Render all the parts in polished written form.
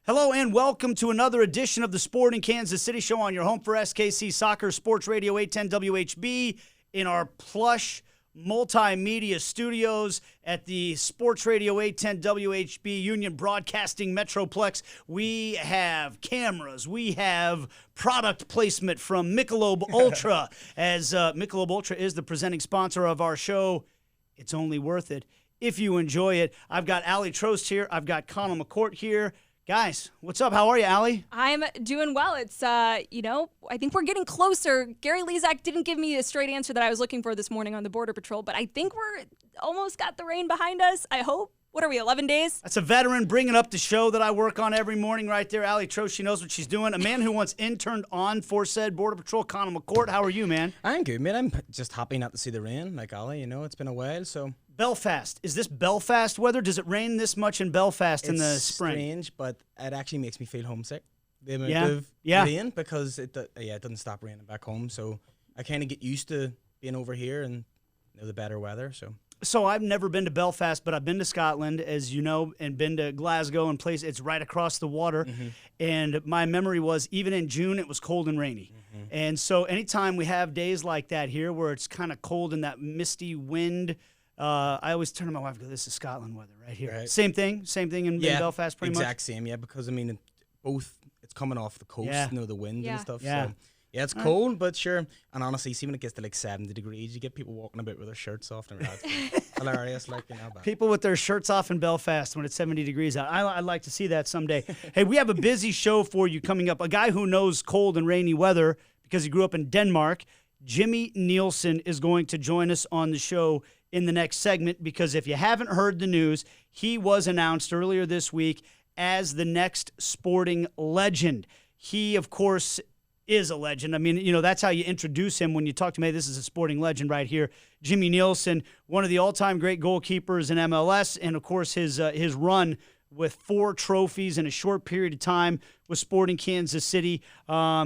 Hello and welcome to another edition of the Sporting Kansas City Show on your home for SKC Soccer Sports Radio 810 WHB in our plush multimedia studios at the Sports Radio 810 WHB Union Broadcasting Metroplex. We have cameras. We have product placement from Michelob Ultra, as Michelob Ultra is the presenting sponsor of our show. It's only worth it if you enjoy it. I've got Allie Trost here. I've got Connell McCourt here. Guys, what's up? How are you, Allie? I'm doing well. It's, I think we're getting closer. Gary Lezak didn't give me a straight answer that I was looking for this morning on the Border Patrol, but I think we're almost got the rain behind us, I hope. What are we, 11 days? That's a veteran bringing up the show that I work on every morning right there. Allie Trost, she knows what she's doing. A man who once interned on for said Border Patrol, Connell McCourt. How are you, man? I'm good, man. I'm just happy not to see the rain, like Allie. It's been a while, so... Belfast. Is this Belfast weather? Does it rain this much in Belfast in the spring? It's strange, but it actually makes me feel homesick. The amount of rain, because it doesn't stop raining back home. So I kind of get used to being over here and the better weather. So I've never been to Belfast, but I've been to Scotland, as you know, and been to Glasgow and place. It's right across the water. Mm-hmm. And my memory was even in June it was cold and rainy. Mm-hmm. And so anytime we have days like that here where it's kind of cold and that misty wind. I always turn to my wife and go, this is Scotland weather right here. Right. Same thing in Belfast pretty much? Exact same, because, it's coming off the coast, the wind and stuff. Yeah. So, it's cold, but sure. And honestly, see when it gets to like 70 degrees, you get people walking about with their shirts off. And it's hilarious. People with their shirts off in Belfast when it's 70 degrees out. I'd like to see that someday. Hey, we have a busy show for you coming up. A guy who knows cold and rainy weather because he grew up in Denmark, Jimmy Nielsen, is going to join us on the show in the next segment, because if you haven't heard the news, he was announced earlier this week as the next sporting legend. He, of course, is a legend. That's how you introduce him when you talk to me. This is a sporting legend right here. Jimmy Nielsen, one of the all-time great goalkeepers in MLS, and, of course, his run with 4 trophies in a short period of time with Sporting Kansas City.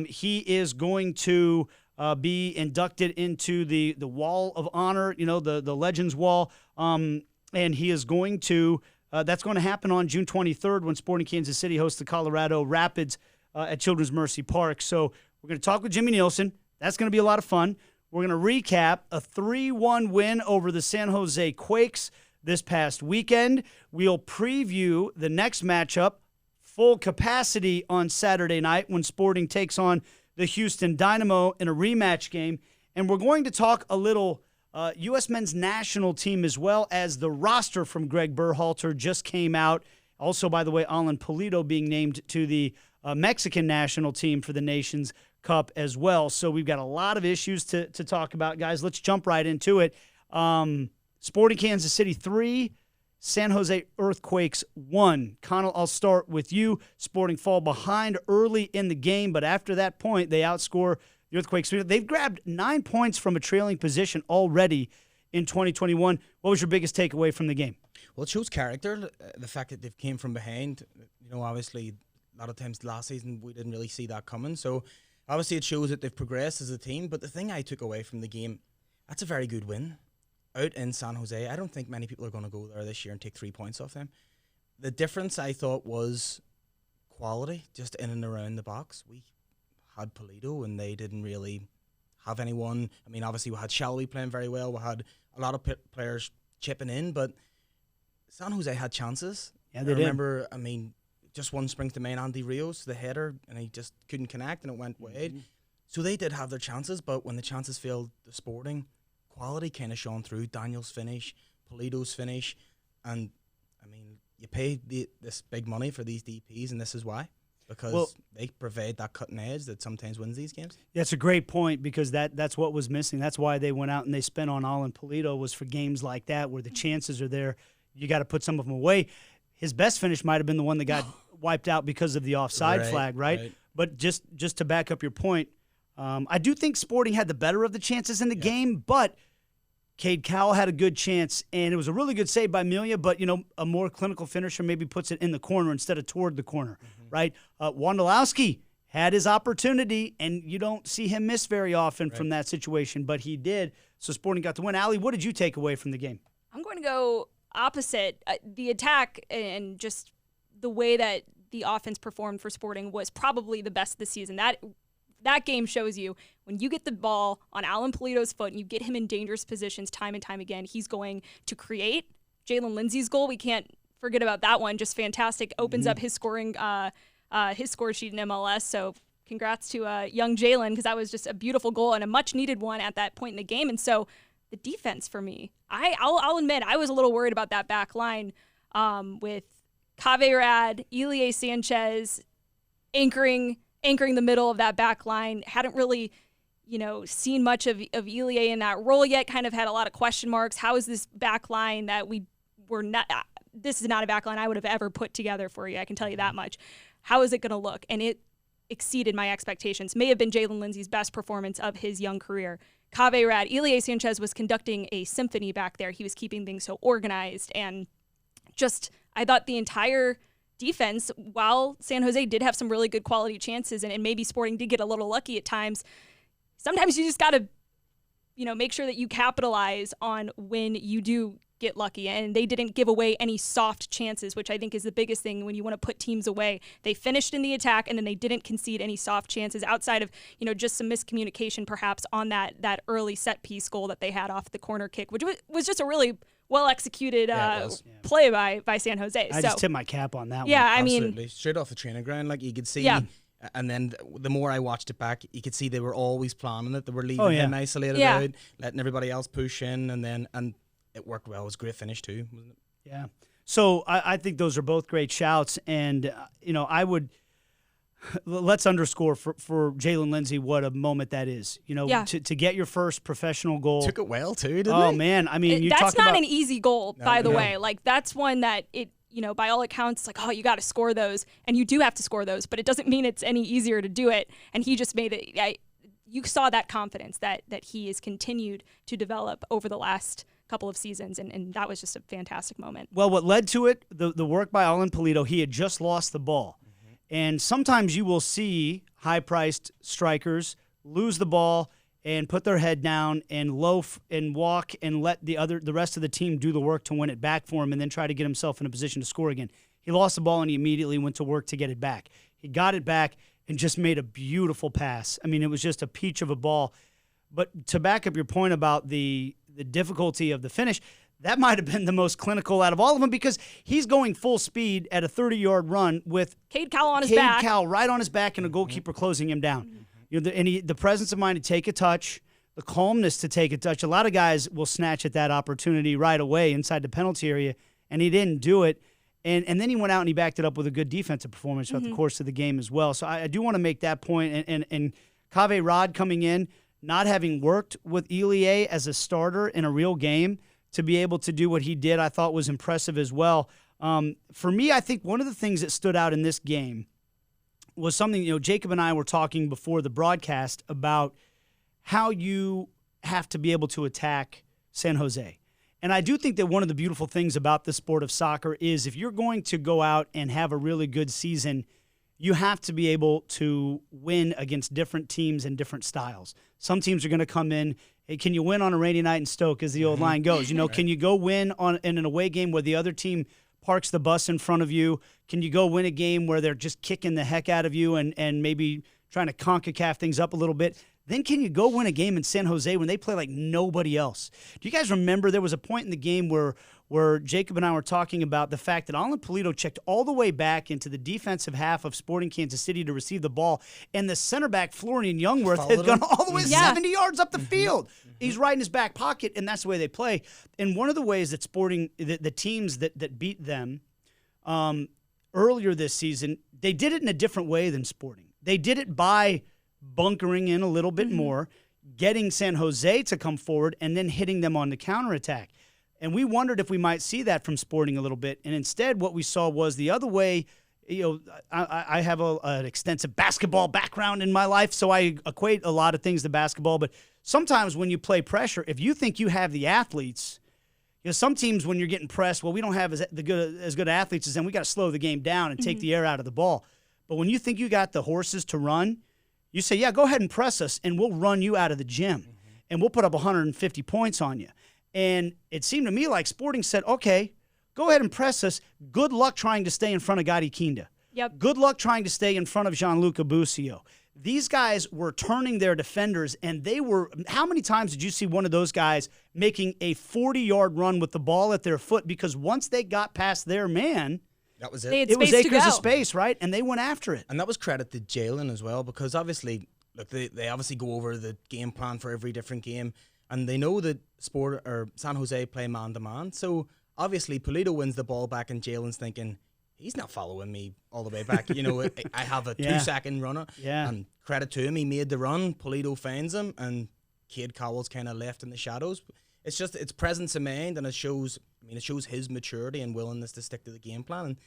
He is going to be inducted into the Wall of Honor, the Legends Wall, and he is going to, that's going to happen on June 23rd when Sporting Kansas City hosts the Colorado Rapids at Children's Mercy Park. So we're going to talk with Jimmy Nielsen. That's going to be a lot of fun. We're going to recap a 3-1 win over the San Jose Quakes this past weekend. We'll preview the next matchup, full capacity on Saturday night when Sporting takes on the Houston Dynamo in a rematch game. And we're going to talk a little U.S. men's national team as well, as the roster from Greg Berhalter just came out. Also, by the way, Alan Pulido being named to the Mexican national team for the Nations Cup as well. So we've got a lot of issues to talk about, guys. Let's jump right into it. Sporting Kansas City 3, San Jose Earthquakes 1. Connell, I'll start with you. Sporting fall behind early in the game, but after that point, they outscore the Earthquakes. They've grabbed 9 points from a trailing position already in 2021. What was your biggest takeaway from the game? Well, it shows character, the fact that they've came from behind. Obviously, a lot of times last season, we didn't really see that coming. So, obviously, it shows that they've progressed as a team. But the thing I took away from the game, that's a very good win. Out in San Jose, I don't think many people are going to go there this year and take 3 points off them. The difference, I thought, was quality, just in and around the box. We had Pulido, and they didn't really have anyone. Obviously, we had Shalvey playing very well. We had a lot of players chipping in, but San Jose had chances. Yeah, they did. Remember, just one springs to mind, Andy Rios, the header, and he just couldn't connect, and it went wide. Mm-hmm. So they did have their chances, but when the chances failed, the Sporting quality kind of shone through. Daniel's finish, Pulido's finish, and you pay this big money for these DPs, and this is why, because they provide that cutting edge that sometimes wins these games. That's a great point, because that's what was missing. That's why they went out and they spent on Alan Pulido, was for games like that where the chances are there. You got to put some of them away. His best finish might have been the one that got wiped out because of the offside flag, right? But just to back up your point, I do think Sporting had the better of the chances in the game, but Cade Cowell had a good chance, and it was a really good save by Melia, but, a more clinical finisher maybe puts it in the corner instead of toward the corner, right? Wondolowski had his opportunity, and you don't see him miss very often from that situation, but he did. So Sporting got the win. Allie, what did you take away from the game? I'm going to go opposite. The attack and just the way that the offense performed for Sporting was probably the best this season. That game shows you when you get the ball on Alan Polito's foot and you get him in dangerous positions time and time again, he's going to create. Jalen Lindsey's goal, we can't forget about that one. Just fantastic. Opens up his scoring, his score sheet in MLS. So congrats to young Jalen, because that was just a beautiful goal and a much needed one at that point in the game. And so the defense for me, I'll admit I was a little worried about that back line with Caverad, Ilie Sanchez anchoring the middle of that back line. Hadn't really, seen much of Ilie in that role yet. Kind of had a lot of question marks. How is this back line that we were not? This is not a back line I would have ever put together for you. I can tell you that much. How is it going to look? And it exceeded my expectations. May have been Jalen Lindsey's best performance of his young career. Caverad, Ilie Sanchez was conducting a symphony back there. He was keeping things so organized, and just I thought the entire defense, while San Jose did have some really good quality chances and maybe Sporting did get a little lucky at times, sometimes you just got to, make sure that you capitalize on when you do get lucky, and they didn't give away any soft chances, which I think is the biggest thing when you want to put teams away. They finished in the attack, and then they didn't concede any soft chances outside of, just some miscommunication perhaps on that early set piece goal that they had off the corner kick, which was just a really well-executed play by San Jose. I just tip my cap on that one. Yeah, Absolutely. Straight off the training ground, like you could see. Yeah. And then the more I watched it back, you could see they were always planning it. They were leaving him isolated out, letting everybody else push in, and it worked well. It was a great finish too, wasn't it? Yeah. So I think those are both great shouts, and I would let's underscore for Jalen Lindsey what a moment that is. To get your first professional goal. Took it well too, didn't Oh he? man, I mean, that's not an easy goal, by the way. Like that's one that by all accounts, like, you got to score those, and you do have to score those, but it doesn't mean it's any easier to do it. And he just made it. You saw that confidence that he has continued to develop over the last couple of seasons, and that was just a fantastic moment. Well, what led to it, the work by Alan Polito, he had just lost the ball. And sometimes you will see high-priced strikers lose the ball and put their head down and loaf and walk and let the rest of the team do the work to win it back for him and then try to get himself in a position to score again. He lost the ball and he immediately went to work to get it back. He got it back and just made a beautiful pass. I mean, it was just a peach of a ball. But to back up your point about the difficulty of the finish, that might have been the most clinical out of all of them, because he's going full speed at a 30-yard run with Cade Cowell on his back. Cade Cowell right on his back and a goalkeeper closing him down. The presence of mind to take a touch, the calmness to take a touch. A lot of guys will snatch at that opportunity right away inside the penalty area, and he didn't do it. And then he went out and he backed it up with a good defensive performance throughout the course of the game as well. So I do want to make that point. And Cave Rod coming in, not having worked with Ilie as a starter in a real game, to be able to do what he did, I thought was impressive as well. For me, I think one of the things that stood out in this game was something, Jacob and I were talking before the broadcast about how you have to be able to attack San Jose. And I do think that one of the beautiful things about the sport of soccer is if you're going to go out and have a really good season, you have to be able to win against different teams and different styles. Some teams are going to come in, hey, can you win on a rainy night in Stoke, as the old line goes? Can you go win in an away game where the other team parks the bus in front of you? Can you go win a game where they're just kicking the heck out of you and maybe trying to CONCACAF things up a little bit? Then can you go win a game in San Jose when they play like nobody else? Do you guys remember there was a point in the game where Jacob and I were talking about the fact that Alan Polito checked all the way back into the defensive half of Sporting Kansas City to receive the ball, and the center back, Florian Youngworth, had gone all the way 70 yards up the field. He's right in his back pocket, and that's the way they play. And one of the ways that Sporting, the teams that beat them earlier this season, they did it in a different way than Sporting. They did it by bunkering in a little bit more, getting San Jose to come forward, and then hitting them on the counterattack. And we wondered if we might see that from Sporting a little bit. And instead, what we saw was the other way. I have an extensive basketball background in my life, so I equate a lot of things to basketball. But sometimes when you play pressure, if you think you have the athletes, some teams when you're getting pressed, well, we don't have as good athletes as them. We got to slow the game down and take the air out of the ball. But when you think you got the horses to run, you say, yeah, go ahead and press us, and we'll run you out of the gym, and we'll put up 150 points on you. And it seemed to me like Sporting said, okay, go ahead and press us. Good luck trying to stay in front of Gadi Kinda. Yep. Good luck trying to stay in front of Gianluca Busio. These guys were turning their defenders, and they were – how many times did you see one of those guys making a 40-yard run with the ball at their foot? Because once they got past their man – that was They it. had it was space to acres go. of space, right? And they went after it. And that was credit to Jalen as well, because obviously, look, they obviously go over the game plan for every different game, and they know that San Jose play man-to-man. So obviously, Pulido wins the ball back, and Jalen's thinking, he's not following me all the way back. I have a 2-second runner. Yeah. And credit to him, he made the run. Pulido finds him, and Cade Cowell's kind of left in the shadows. It's just, it's presence of mind, and it shows his maturity and willingness to stick to the game plan. And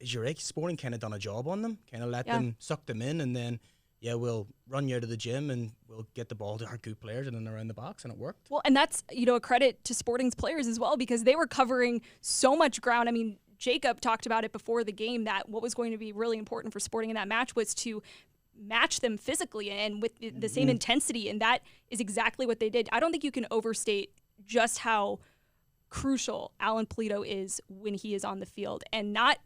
as you're right, Sporting kind of done a job on them, kind of let them, suck them in, and then, we'll run you out of the gym and we'll get the ball to our good players and then around the box, and it worked. Well, and that's, a credit to Sporting's players as well, because they were covering so much ground. I mean, Jacob talked about it before the game, that what was going to be really important for Sporting in that match was to match them physically and with the same intensity, and that is exactly what they did. I don't think you can overstate just how crucial Alan Pulido is when he is on the field, and not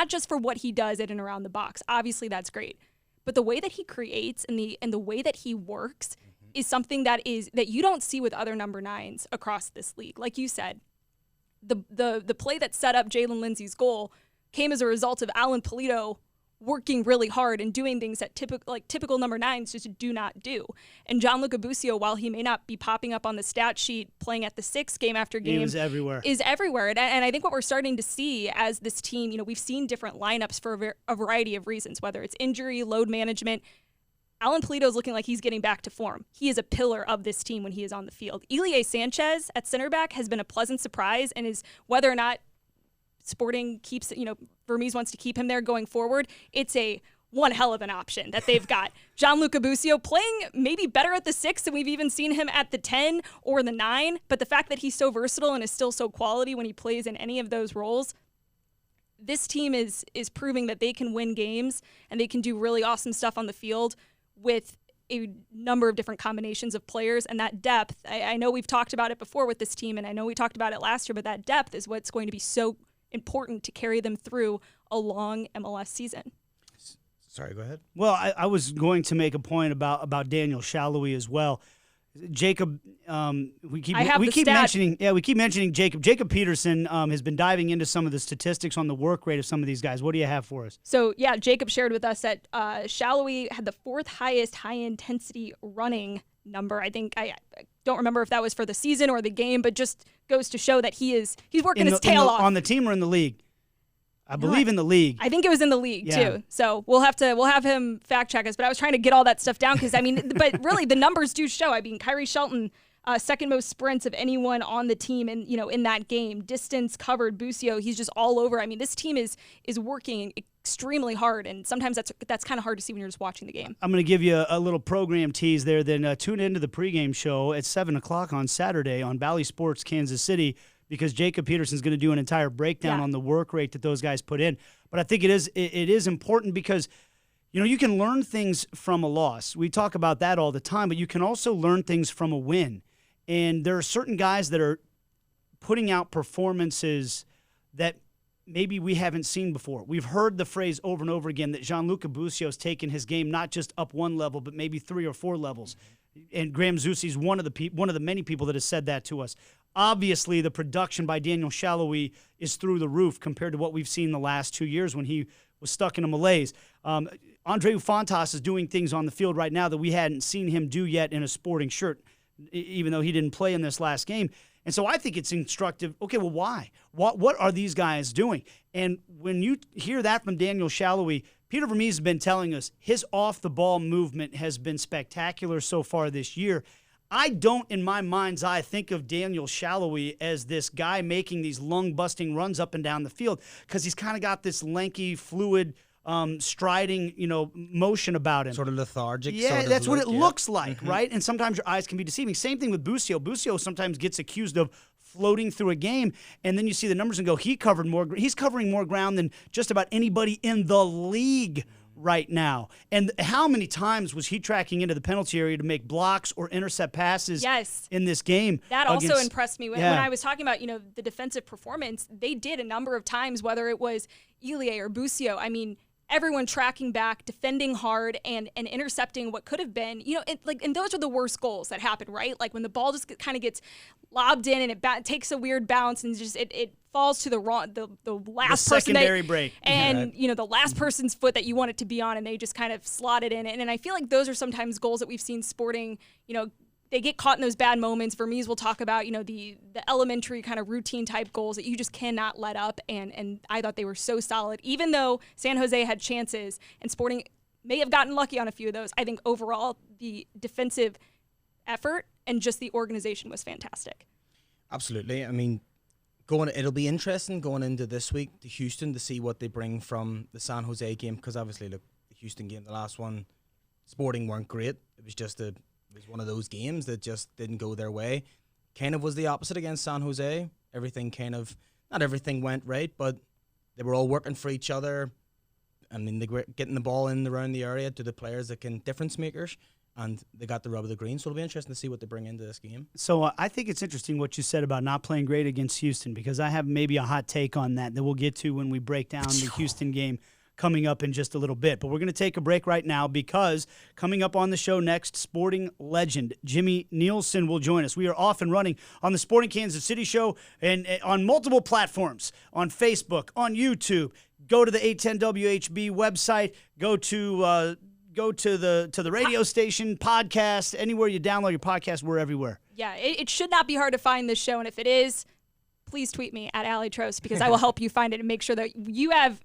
just for what he does in and around the box. Obviously, that's great. But the way that he creates and the way that he works is something that you don't see with other number 9s across this league. Like you said, the play that set up Jalen Lindsey's goal came as a result of Alan Pulido working really hard and doing things that typical number 9s just do not do. And Gianluca Busio, while he may not be popping up on the stat sheet playing at the 6 game after game, He was everywhere. is everywhere. And I think what we're starting to see as this team, we've seen different lineups for a variety of reasons, whether it's injury, load management. Alan Pulido is looking like he's getting back to form. He is a pillar of this team when he is on the field. Ilie Sanchez at center back has been a pleasant surprise, and is whether or not Sporting keeps, Vermes wants to keep him there going forward, it's one hell of an option that they've got. Gianluca Busio playing maybe better at the 6 than we've even seen him at the 10 or the 9, but the fact that he's so versatile and is still so quality when he plays in any of those roles, this team is proving that they can win games and they can do really awesome stuff on the field with a number of different combinations of players, and that depth, I know we've talked about it before with this team, and I know we talked about it last year, but that depth is what's going to be so important to carry them through a long MLS season. Sorry, go ahead. Well, I was going to make a point about Daniel Shallowy as well. Jacob, we keep mentioning Jacob. Jacob Peterson has been diving into some of the statistics on the work rate of some of these guys. What do you have for us? So, Jacob shared with us that Shallowy had the 4th highest high-intensity running number. I think I don't remember if that was for the season or the game, but just goes to show that he's working his tail off. On the team or in the league? I believe in the league. I think it was in the league too. So we'll have him fact check us. But I was trying to get all that stuff down because but really the numbers do show. Kyrie Shelton, second most sprints of anyone on the team, and in that game, distance covered. Busio, he's just all over. This team is working extremely hard, and sometimes that's kind of hard to see when you're just watching the game. I'm going to give you a little program tease there. Then tune into the pregame show at 7:00 on Saturday on Bally Sports Kansas City, because Jacob Peterson's going to do an entire breakdown on the work rate that those guys put in. But I think it is important because you can learn things from a loss. We talk about that all the time, but you can also learn things from a win. And there are certain guys that are putting out performances that maybe we haven't seen before. We've heard the phrase over and over again that Gianluca Busio's taken his game not just up one level, but maybe 3 or 4 levels. And Graham Zusi's one of the many people that has said that to us. Obviously, the production by Daniel Shallowy is through the roof compared to what we've seen the last 2 years when he was stuck in a malaise. Andre Fontas is doing things on the field right now that we hadn't seen him do yet in a Sporting shirt, even though he didn't play in this last game. And so I think it's instructive. Okay, well, why? What are these guys doing? And when you hear that from Daniel Shallowy, Peter Vermes has been telling us his off-the-ball movement has been spectacular so far this year. I don't, in my mind's eye, think of Daniel Shallowy as this guy making these lung-busting runs up and down the field, because he's kind of got this lanky, fluid, striding, motion about him. Sort of lethargic. Yeah, sort of that's what it look, looks like, right? And sometimes your eyes can be deceiving. Same thing with Busio. Busio sometimes gets accused of floating through a game, and then you see the numbers and go, he's covering more ground than just about anybody in the league right now. And how many times was he tracking into the penalty area to make blocks or intercept passes in this game? That also impressed me. When I was talking about, the defensive performance, they did a number of times, whether it was Ilie or Busio. everyone tracking back, defending hard, and intercepting what could have been, and those are the worst goals that happen, right? Like when the ball just kind of gets lobbed in and it takes a weird bounce and just it falls to the last person secondary break, and the last person's foot that you want it to be on, and they just kind of slot it in. And I feel like those are sometimes goals that we've seen Sporting, they get caught in those bad moments. Vermees will talk about, the elementary kind of routine type goals that you just cannot let up. And I thought they were so solid, even though San Jose had chances and Sporting may have gotten lucky on a few of those. I think overall the defensive effort and just the organization was fantastic. Absolutely. I mean, it'll be interesting going into this week to Houston to see what they bring from the San Jose game, because obviously, look, the Houston game, the last one, Sporting weren't great. It was one of those games that just didn't go their way. Kind of was the opposite against San Jose. Not everything went right, but they were all working for each other. I mean, they were getting the ball in around the area to the players that can difference makers, and they got the rub of the green. So it'll be interesting to see what they bring into this game. So I think it's interesting what you said about not playing great against Houston, because I have maybe a hot take on that we'll get to when we break down the Houston game coming up in just a little bit. But we're going to take a break right now, because coming up on the show next, Sporting legend Jimmy Nielsen will join us. We are off and running on the Sporting Kansas City show and on multiple platforms, on Facebook, on YouTube. Go to the 810 WHB website. Go to the radio station, podcast, anywhere you download your podcast. We're everywhere. Yeah, it should not be hard to find this show, and if it is, please tweet me at Allie Trost, because I will help you find it and make sure that you have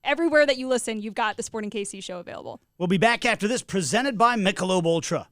everywhere that you listen, you've got the Sporting KC show available. We'll be back after this, presented by Michelob Ultra.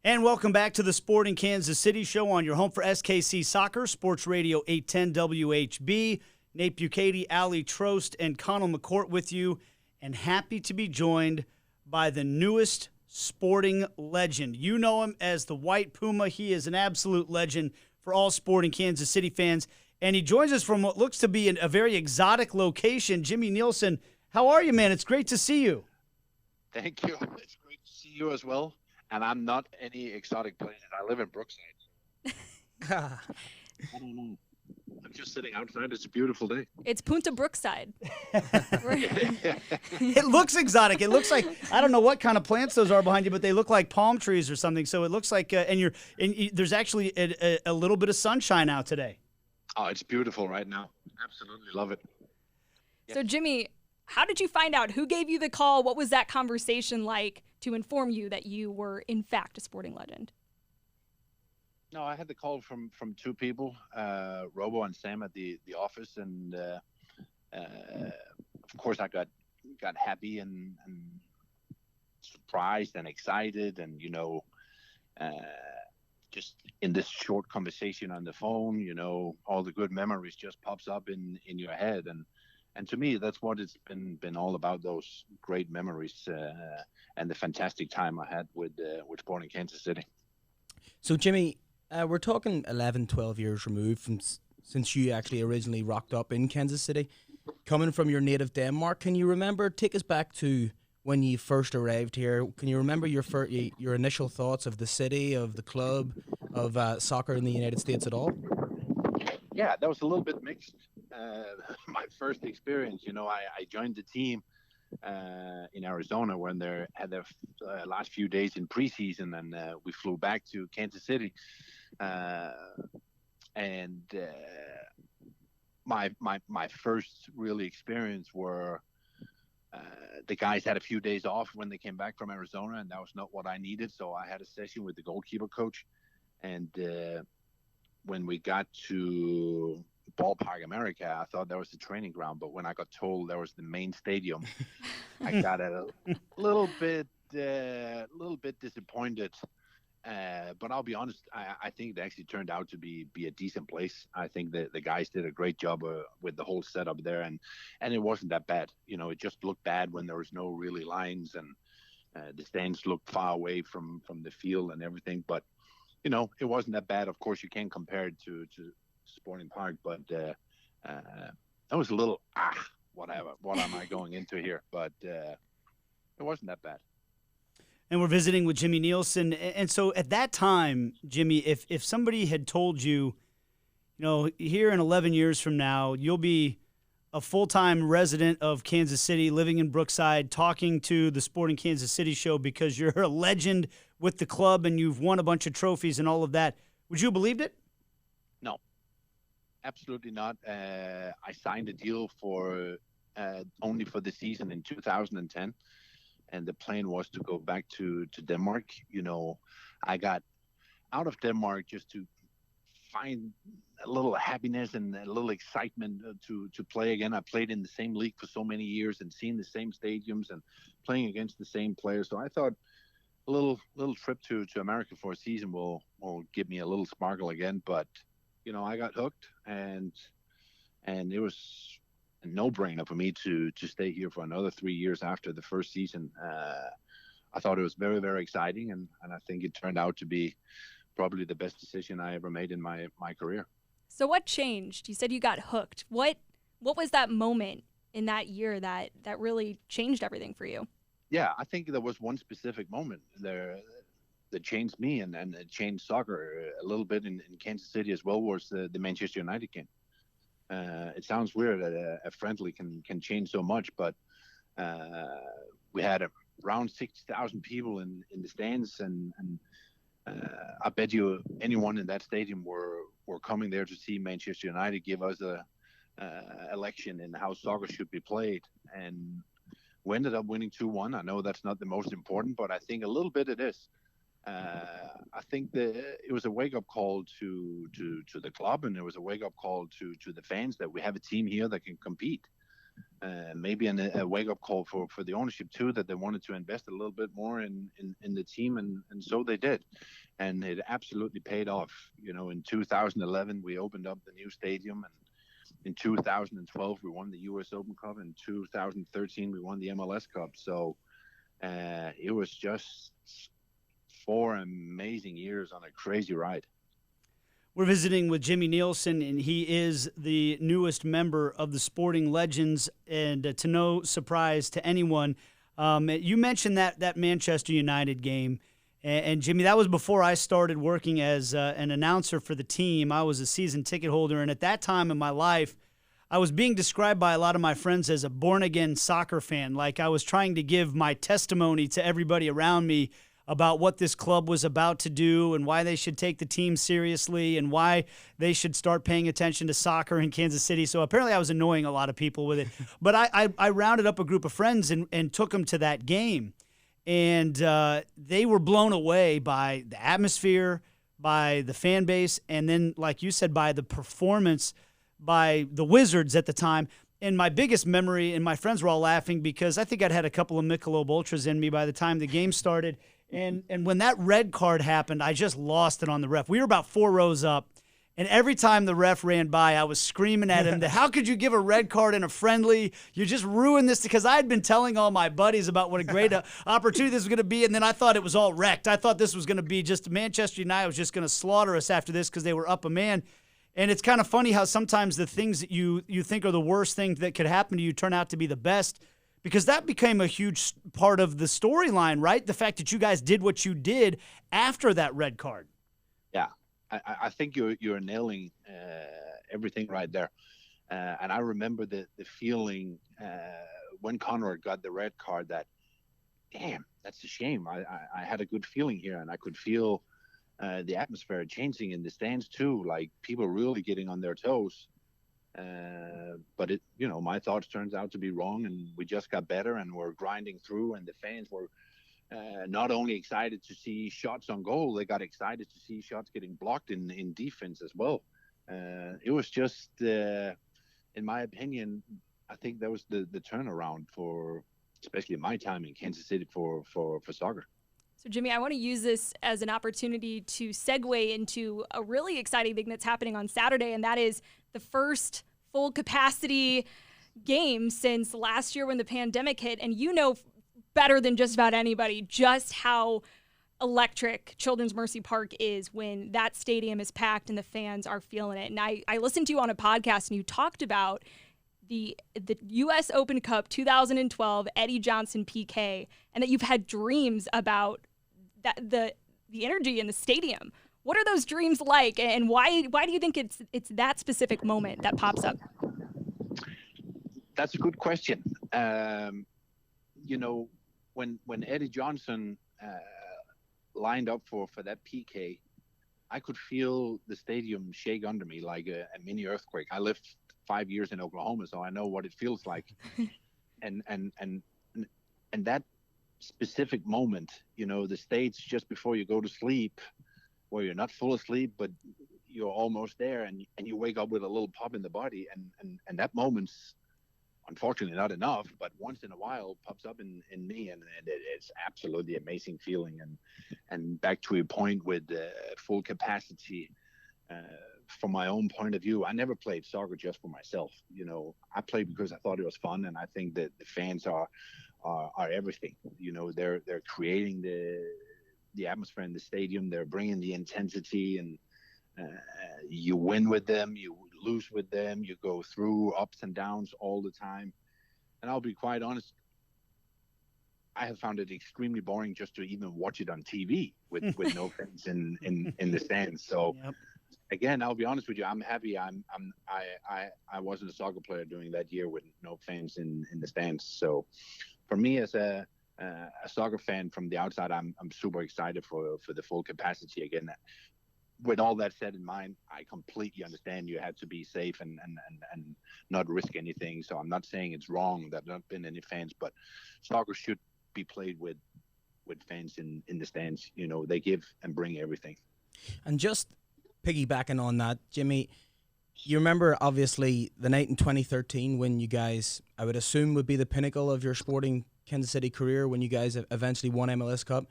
And welcome back to the Sporting Kansas City show on your home for SKC Soccer, Sports Radio 810 WHB. Nate Bucati, Allie Trost, and Connell McCourt with you, and happy to be joined by the newest Sporting legend. You know him as the White Puma. He is an absolute legend for all Sporting Kansas City fans. And he joins us from what looks to be a very exotic location. Jimmy Nielsen, how are you, man? It's great to see you. Thank you. It's great to see you as well. And I'm not any exotic place. I live in Brookside. I don't know. I'm just sitting outside. It's a beautiful day. It's Punta Brookside. It looks exotic. It looks like, I don't know what kind of plants those are behind you, but they look like palm trees or something. So it looks like, there's actually a little bit of sunshine out today. Oh, it's beautiful right now. Absolutely love it. So, Jimmy, how did you find out? Who gave you the call? What was that conversation like to inform you that you were, in fact, a Sporting legend? No, I had the call from two people, Robo and Sam at the office, and of course I got happy and surprised and excited, and just in this short conversation on the phone, all the good memories just pops up in your head, and to me that's what it's been all about, those great memories and the fantastic time I had with Sporting Kansas City. So Jimmy, we're talking 11, 12 years removed since you actually originally rocked up in Kansas City, coming from your native Denmark. Can you remember? Take us back to when you first arrived here. Can you remember your initial thoughts of the city, of the club, of soccer in the United States at all? Yeah, that was a little bit mixed. My first experience, I joined the team in Arizona when they had their last few days in preseason, and we flew back to Kansas City. And my first really experience were the guys had a few days off when they came back from Arizona, and that was not what I needed. So I had a session with the goalkeeper coach, and when we got to Ballpark America, I thought that was the training ground, but when I got told that was the main stadium, I got a little bit disappointed. But I'll be honest, I think it actually turned out to be a decent place. I think that the guys did a great job with the whole setup there, and it wasn't that bad. It just looked bad when there was no really lines, and the stands looked far away from the field and everything. But it wasn't that bad. Of course, you can't compare it to Sporting Park, but that was a little whatever. What am I going into here? But it wasn't that bad. And we're visiting with Jimmy Nielsen. And so at that time, Jimmy, if somebody had told you, here in 11 years from now, you'll be a full-time resident of Kansas City, living in Brookside, talking to the Sporting Kansas City show because you're a legend with the club and you've won a bunch of trophies and all of that. Would you have believed it? No, absolutely not. I signed a deal for only for the season in 2010, and the plan was to go back to Denmark. You know, I got out of Denmark just to find a little happiness and a little excitement to play again. I played in the same league for so many years and seen the same stadiums and playing against the same players. So I thought a little trip to America for a season will give me a little sparkle again. But you know, I got hooked, and it was a no-brainer for me to stay here for another 3 years after the first season. I thought it was very, very exciting, and I think it turned out to be probably the best decision I ever made in my career. So what changed? You said you got hooked. What was that moment in that year that really changed everything for you? Yeah, I think there was one specific moment there that changed me and it changed soccer a little bit in Kansas City as well, was the Manchester United game. It sounds weird that a friendly can change so much, but we had around 60,000 people in the stands, and I bet you anyone in that stadium were coming there to see Manchester United give us a election in how soccer should be played, and we ended up winning 2-1. I know that's not the most important, but I think a little bit it is. I think it was a wake-up call to the club, and it was a wake-up call to the fans that we have a team here that can compete. Maybe a wake-up call for the ownership too, that they wanted to invest a little bit more in the team, and so they did, and it absolutely paid off. You know, in 2011 we opened up the new stadium, and in 2012 we won the U.S. Open Cup. In 2013 we won the MLS Cup. So it was just 4 amazing years on a crazy ride. We're visiting with Jimmy Nielsen, and he is the newest member of the Sporting Legends, and to no surprise to anyone, you mentioned that Manchester United game, and Jimmy, that was before I started working as an announcer for the team. I was a season ticket holder, and at that time in my life, I was being described by a lot of my friends as a born-again soccer fan, like I was trying to give my testimony to everybody around me about what this club was about to do and why they should take the team seriously and why they should start paying attention to soccer in Kansas City. So apparently I was annoying a lot of people with it. But I rounded up a group of friends and took them to that game. And they were blown away by the atmosphere, by the fan base, and then, like you said, by the performance by the Wizards at the time. And my biggest memory, and my friends were all laughing because I think I'd had a couple of Michelob Ultras in me by the time the game started. And when that red card happened, I just lost it on the ref. We were about 4 rows up, and every time the ref ran by, I was screaming at him, how could you give a red card in a friendly? You just ruined this, because I had been telling all my buddies about what a great opportunity this was going to be, and then I thought it was all wrecked. I thought this was going to be just Manchester United was just going to slaughter us after this because they were up a man. And it's kind of funny how sometimes the things that you think are the worst things that could happen to you turn out to be the best. Because that became a huge part of the storyline, right? The fact that you guys did what you did after that red card. Yeah, I think you're nailing everything right there. And I remember the feeling when Conrad got the red card that, damn, that's a shame. I had a good feeling here, and I could feel the atmosphere changing in the stands too, like people really getting on their toes. But my thoughts turns out to be wrong, and we just got better, and we're grinding through, and the fans were not only excited to see shots on goal, they got excited to see shots getting blocked in defense as well. It was just, in my opinion, I think that was the turnaround for, especially my time in Kansas City for soccer. So, Jimmy, I want to use this as an opportunity to segue into a really exciting thing that's happening on Saturday, and that is the first full capacity game since last year when the pandemic hit. And you know better than just about anybody just how electric Children's Mercy Park is when that stadium is packed and the fans are feeling it. And I listened to you on a podcast, and you talked about the U.S. Open Cup 2012 Eddie Johnson PK, and that you've had dreams about the energy in the stadium. What are those dreams like, and why do you think it's that specific moment that pops up? That's a good question. You know, when Eddie Johnson lined up for that PK, I could feel the stadium shake under me like a mini earthquake. I lived 5 years in Oklahoma, so I know what it feels like. and that specific moment, you know, the states just before you go to sleep, where you're not full asleep, but you're almost there, and you wake up with a little pop in the body, and that moment's unfortunately not enough, but once in a while pops up in me, and it's absolutely amazing feeling. And back to your point with full capacity, from my own point of view, I never played soccer just for myself. You know, I played because I thought it was fun, and I think that the fans are everything. You know, they're creating the atmosphere in the stadium. They're bringing the intensity, and you win with them, you lose with them, you go through ups and downs all the time. And I'll be quite honest, I have found it extremely boring just to even watch it on TV with no fans in the stands. So Yep. again, I'll be honest with you, I'm happy I wasn't a soccer player during that year with no fans in the stands. So for me as a soccer fan from the outside, I'm super excited for the full capacity again. With all that said in mind, I completely understand you have to be safe and not risk anything. So I'm not saying it's wrong that there have not been any fans, but soccer should be played with fans in the stands. You know, they give and bring everything. And just piggybacking on that, Jimmy, you remember obviously the night in 2013 when you guys, I would assume, would be the pinnacle of your Sporting Kansas City career when you guys eventually won MLS Cup.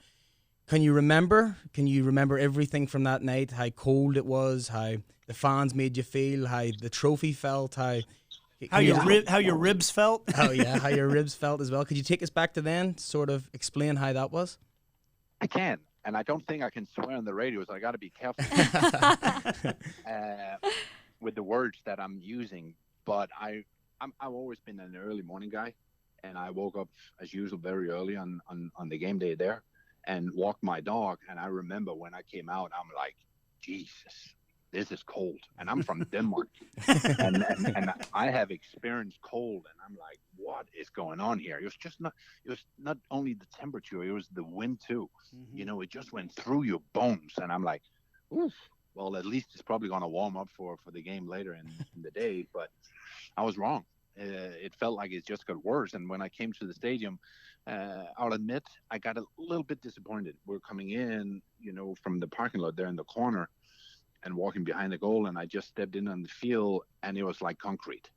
Can you remember everything from that night? How cold it was, how the fans made you feel, how the trophy felt, how your ribs felt? Oh yeah, how your ribs felt as well. Could you take us back to then, sort of explain how that was? I can, and I don't think I can swear on the radio, so I got to be careful with the words that I'm using. But I've always been an early morning guy, and I woke up as usual very early on the game day there, and walked my dog. And I remember when I came out, I'm like, Jesus, this is cold. And I'm from Denmark, and I have experienced cold, and I'm like, what is going on here? It was not only the temperature, it was the wind too. Mm-hmm. You know, it just went through your bones. And I'm like, oof, well, at least it's probably going to warm up for the game later in the day. But I was wrong. It felt like it just got worse. And when I came to the stadium, I'll admit I got a little bit disappointed. We're coming in, you know, from the parking lot there in the corner and walking behind the goal. And I just stepped in on the field, and it was like concrete.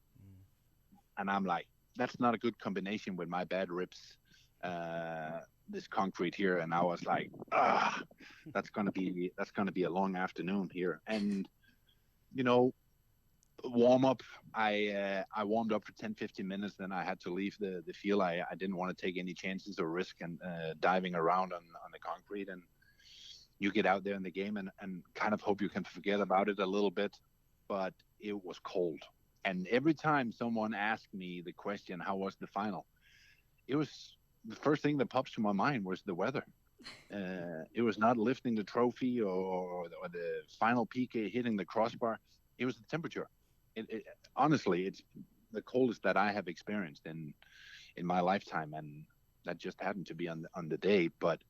And I'm like, that's not a good combination with my bad ribs, this concrete here. And I was like, that's going to be a long afternoon here. And, you know, warm up, I warmed up for 10-15 minutes, then I had to leave the field. I didn't want to take any chances or risk and diving around on the concrete. And you get out there in the game and kind of hope you can forget about it a little bit, but it was cold. And every time someone asked me the question, how was the final, it was the first thing that pops to my mind was the weather. It was not lifting the trophy or the final PK hitting the crossbar. It was the temperature. Honestly, it's the coldest that I have experienced in my lifetime, and that just happened to be on the day. But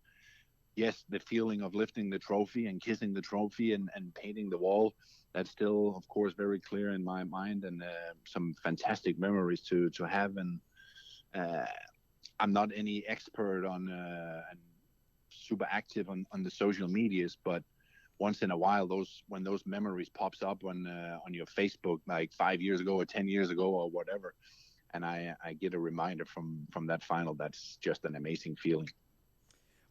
yes, the feeling of lifting the trophy and kissing the trophy and painting the wall, that's still, of course, very clear in my mind, and some fantastic memories to have. And I'm not any expert on and super active on the social medias, but once in a while, when those memories pops up on your Facebook, like 5 years ago or 10 years ago or whatever, and I get a reminder from that final, that's just an amazing feeling.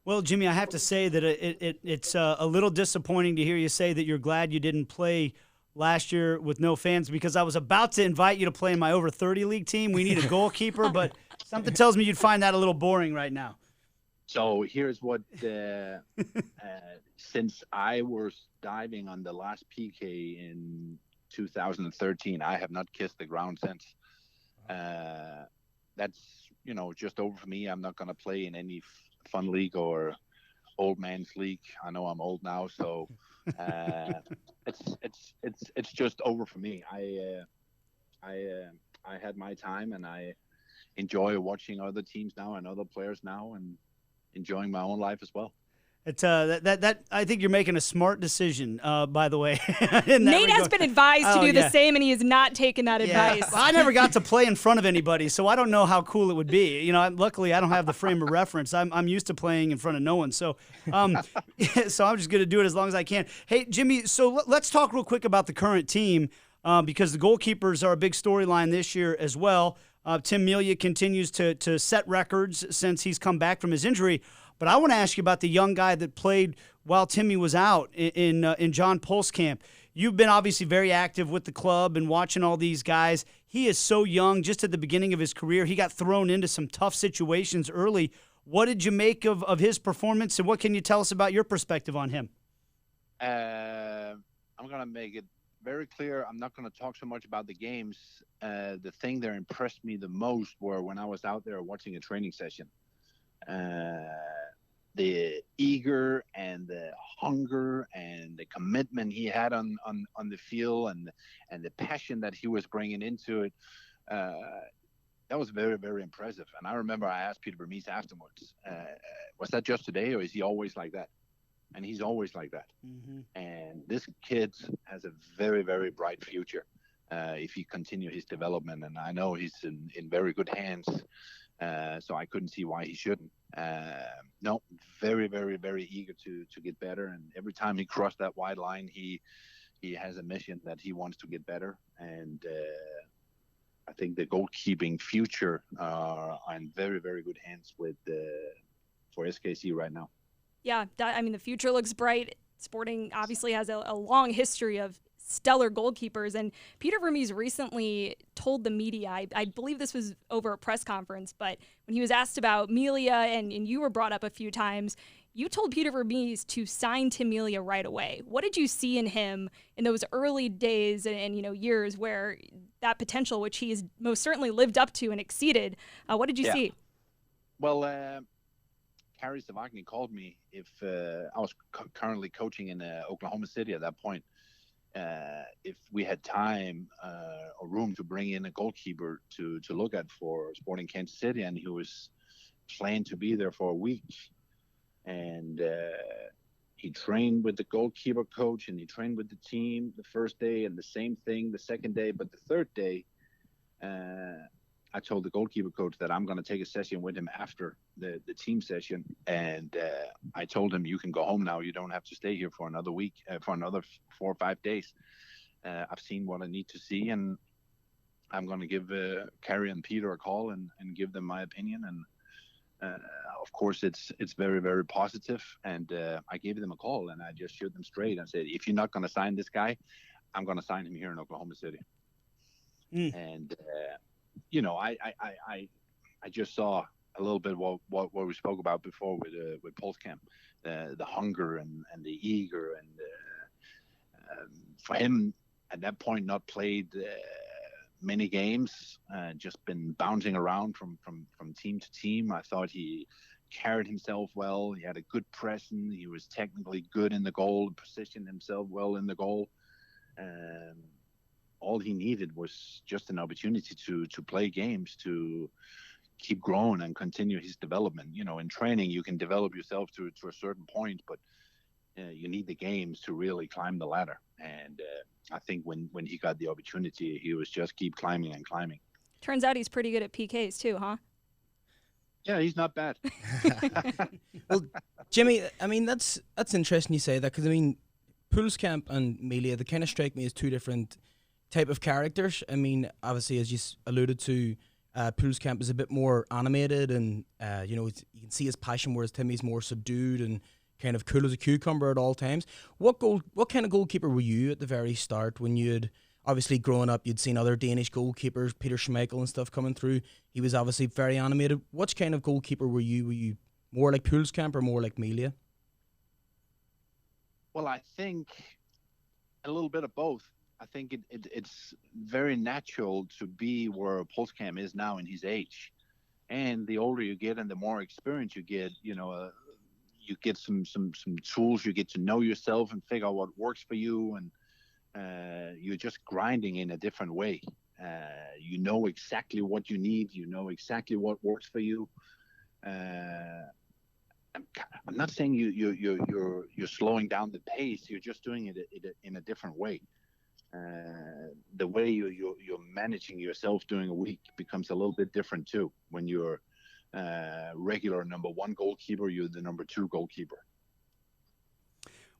Well, Jimmy, I have to say that it's a little disappointing to hear you say that you're glad you didn't play last year with no fans, because I was about to invite you to play in my over 30 league team. We need a goalkeeper, but something tells me you'd find that a little boring right now. So here's what, since I was diving on the last PK in 2013, I have not kissed the ground since. That's, you know, just over for me. I'm not going to play in any fun league or old man's league. I know I'm old now, so it's just over for me. I I had my time, and I enjoy watching other teams now and other players now, and enjoying my own life as well. It's that I think you're making a smart decision. By the way, in that Nate has regard. been advised to Oh, do the yeah. same, and he has not taken that advice. I never got to play in front of anybody, so I don't know how cool it would be. You know, luckily I don't have the frame of reference. I'm used to playing in front of no one, so so I'm just going to do it as long as I can. Hey, Jimmy, so let's talk real quick about the current team because the goalkeepers are a big storyline this year as well. Tim Melia continues to set records since he's come back from his injury. But I want to ask you about the young guy that played while Timmy was out in John Pulskamp. You've been obviously very active with the club and watching all these guys. He is so young, just at the beginning of his career. He got thrown into some tough situations early. What did you make of his performance, and what can you tell us about your perspective on him? I'm going to make it very clear. I'm not going to talk so much about the games. The thing that impressed me the most were when I was out there watching a training session. The eager and the hunger and the commitment he had on the field, and the passion that he was bringing into it, that was very, very impressive. And I remember I asked Peter Vermees afterwards, was that just today, or is he always like that? And he's always like that. Mm-hmm. And this kid has a very, very bright future if he continue his development. And I know he's in very good hands. So I couldn't see why he shouldn't. No, very, very, very eager to get better. And every time he crossed that white line, he has a mission that he wants to get better. And I think the goalkeeping future are in very, very good hands for SKC right now. Yeah, the future looks bright. Sporting obviously has a long history of stellar goalkeepers, and Peter Vermees recently told the media, I believe this was over a press conference, but when he was asked about Melia, and you were brought up a few times, you told Peter Vermees to sign Tim Melia right away. What did you see in him in those early days and years where that potential, which he has most certainly lived up to and exceeded, what did you see? Well, Harry Savagny called me if I was currently coaching in Oklahoma City at that point. If we had time or room to bring in a goalkeeper to look at for Sporting Kansas City, and he was planned to be there for a week. And he trained with the goalkeeper coach, and he trained with the team the first day, and the same thing the second day. But the third day, I told the goalkeeper coach that I'm going to take a session with him after the team session. And I told him, you can go home now. You don't have to stay here for another week, for another 4 or 5 days. I've seen what I need to see, and I'm going to give Carrie and Peter a call and give them my opinion. And of course, it's very, very positive. And I gave them a call, and I just showed them straight. I said, if you're not going to sign this guy, I'm going to sign him here in Oklahoma City. And I just saw a little bit what we spoke about before with Pulskamp, the hunger and the eager, and for him at that point not played many games, just been bouncing around from team to team. I thought he carried himself well. He had a good presence. He was technically good in the goal, positioned himself well in the goal. All he needed was just an opportunity to play games, to keep growing and continue his development. In training, you can develop yourself to a certain point, but you need the games to really climb the ladder. And I think when he got the opportunity, he was just keep climbing and climbing. Turns out he's pretty good at PKs too, huh? Yeah, he's not bad. Well, Jimmy, that's interesting you say that, because Pulskamp and Melia, they kind of strike me as two different type of characters. Obviously, as you alluded to, Pulskamp is a bit more animated, and you can see his passion, whereas Timmy's more subdued and kind of cool as a cucumber at all times. What kind of goalkeeper were you at the very start when you'd obviously growing up? You'd seen other Danish goalkeepers, Peter Schmeichel and stuff coming through. He was obviously very animated. What kind of goalkeeper were you? Were you more like Pulskamp or more like Melia? Well, I think a little bit of both. I think it's very natural to be where Pulskamp is now in his age. And the older you get and the more experience you get, you get some tools, you get to know yourself and figure out what works for you. And you're just grinding in a different way. You know exactly what you need. You know exactly what works for you. I'm not saying you're slowing down the pace. You're just doing it in a different way. The way you're managing yourself during a week becomes a little bit different too. When you're regular number one goalkeeper, you're the number two goalkeeper.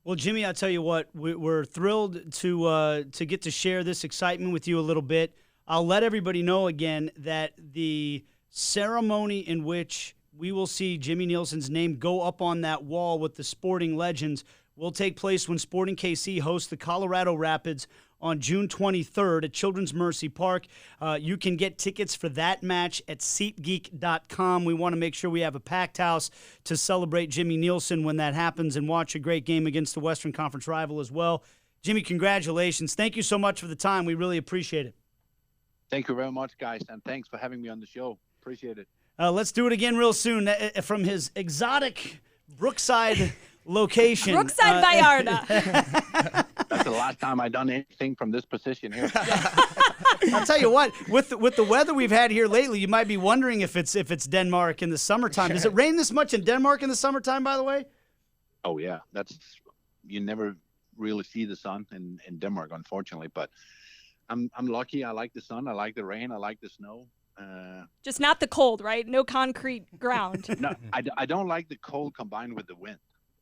Well, Jimmy, I'll tell you what, we're thrilled to get to share this excitement with you a little bit. I'll let everybody know again that the ceremony in which we will see Jimmy Nielsen's name go up on that wall with the sporting legends will take place when Sporting KC hosts the Colorado Rapids on June 23rd at Children's Mercy Park. You can get tickets for that match at SeatGeek.com. We want to make sure we have a packed house to celebrate Jimmy Nielsen when that happens and watch a great game against the Western Conference rival as well. Jimmy, congratulations. Thank you so much for the time. We really appreciate it. Thank you very much, guys, and thanks for having me on the show. Appreciate it. Let's do it again real soon from his exotic Brookside location. Brookside Vallarta. That's the last time I've done anything from this position here. I'll tell you what, with the weather we've had here lately, you might be wondering if it's Denmark in the summertime. Does it rain this much in Denmark in the summertime, by the way? Oh yeah, you never really see the sun in Denmark, unfortunately. But I'm lucky. I like the sun. I like the rain. I like the snow. Just not the cold, right? No concrete ground. No, I don't like the cold combined with the wind.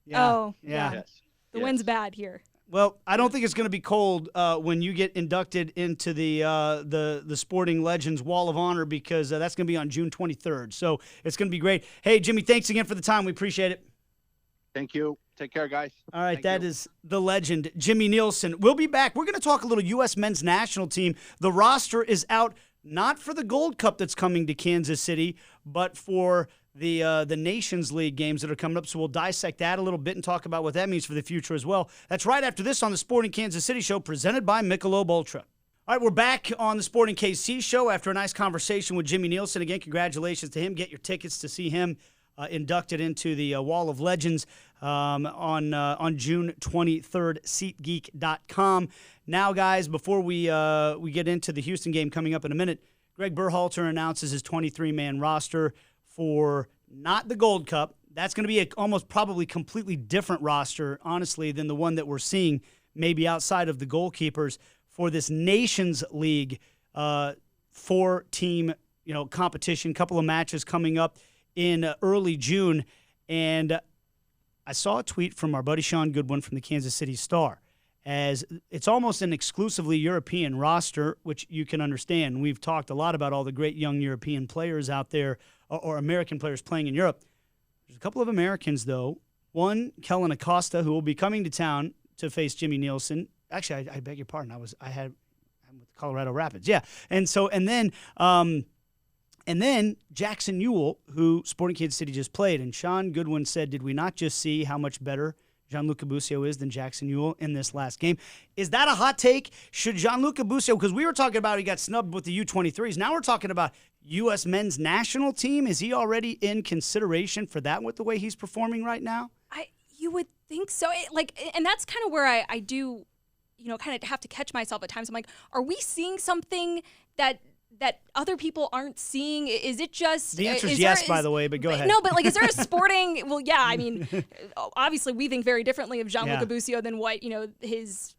Yeah. Oh, yeah. Yes. The wind's bad here. Well, I don't think it's going to be cold when you get inducted into the Sporting Legends Wall of Honor because that's going to be on June 23rd. So it's going to be great. Hey, Jimmy, thanks again for the time. We appreciate it. Thank you. Take care, guys. All right, Thank that you. is the legend, Jimmy Nielsen. We'll be back. We're going to talk a little U.S. men's national team. The roster is out not for the Gold Cup that's coming to Kansas City, but for the Nations League games that are coming up. So we'll dissect that a little bit and talk about what that means for the future as well. That's right after this on the Sporting Kansas City Show presented by Michelob Ultra. All right, we're back on the Sporting KC Show after a nice conversation with Jimmy Nielsen. Again, congratulations to him. Get your tickets to see him inducted into the Wall of Legends on June 23rd, SeatGeek.com. Now, guys, before we get into the Houston game coming up in a minute, Greg Berhalter announces his 23-man roster for not the Gold Cup. That's going to be almost probably completely different roster, honestly, than the one that we're seeing maybe outside of the Goalkeepers for this Nations League 4-team competition. Couple of matches coming up in early June. And I saw a tweet from our buddy Sean Goodwin from the Kansas City Star, as it's almost an exclusively European roster, which you can understand. We've talked a lot about all the great young European players out there, or American players playing in Europe. There's a couple of Americans, though. One, Kellen Acosta, who will be coming to town to face Jimmy Nielsen. Actually, I beg your pardon. I'm with Colorado Rapids. Yeah. And then Jackson Ewell, who Sporting Kansas City just played. And Sean Goodwin said, did we not just see how much better Gianluca Busio is than Jackson Ewell in this last game? Is that a hot take? Should Gianluca Busio, because we were talking about he got snubbed with the U23s. Now we're talking about U.S. men's national team. Is he already in consideration for that with the way he's performing right now? You would think so. And that's kind of where I do, kind of have to catch myself at times. I'm like, are we seeing something that other people aren't seeing? Is it just... The answer is yes, by the way, but go ahead. No, but is there a sporting... Well, yeah, I mean, obviously we think very differently of Gianluca Busio than what, his...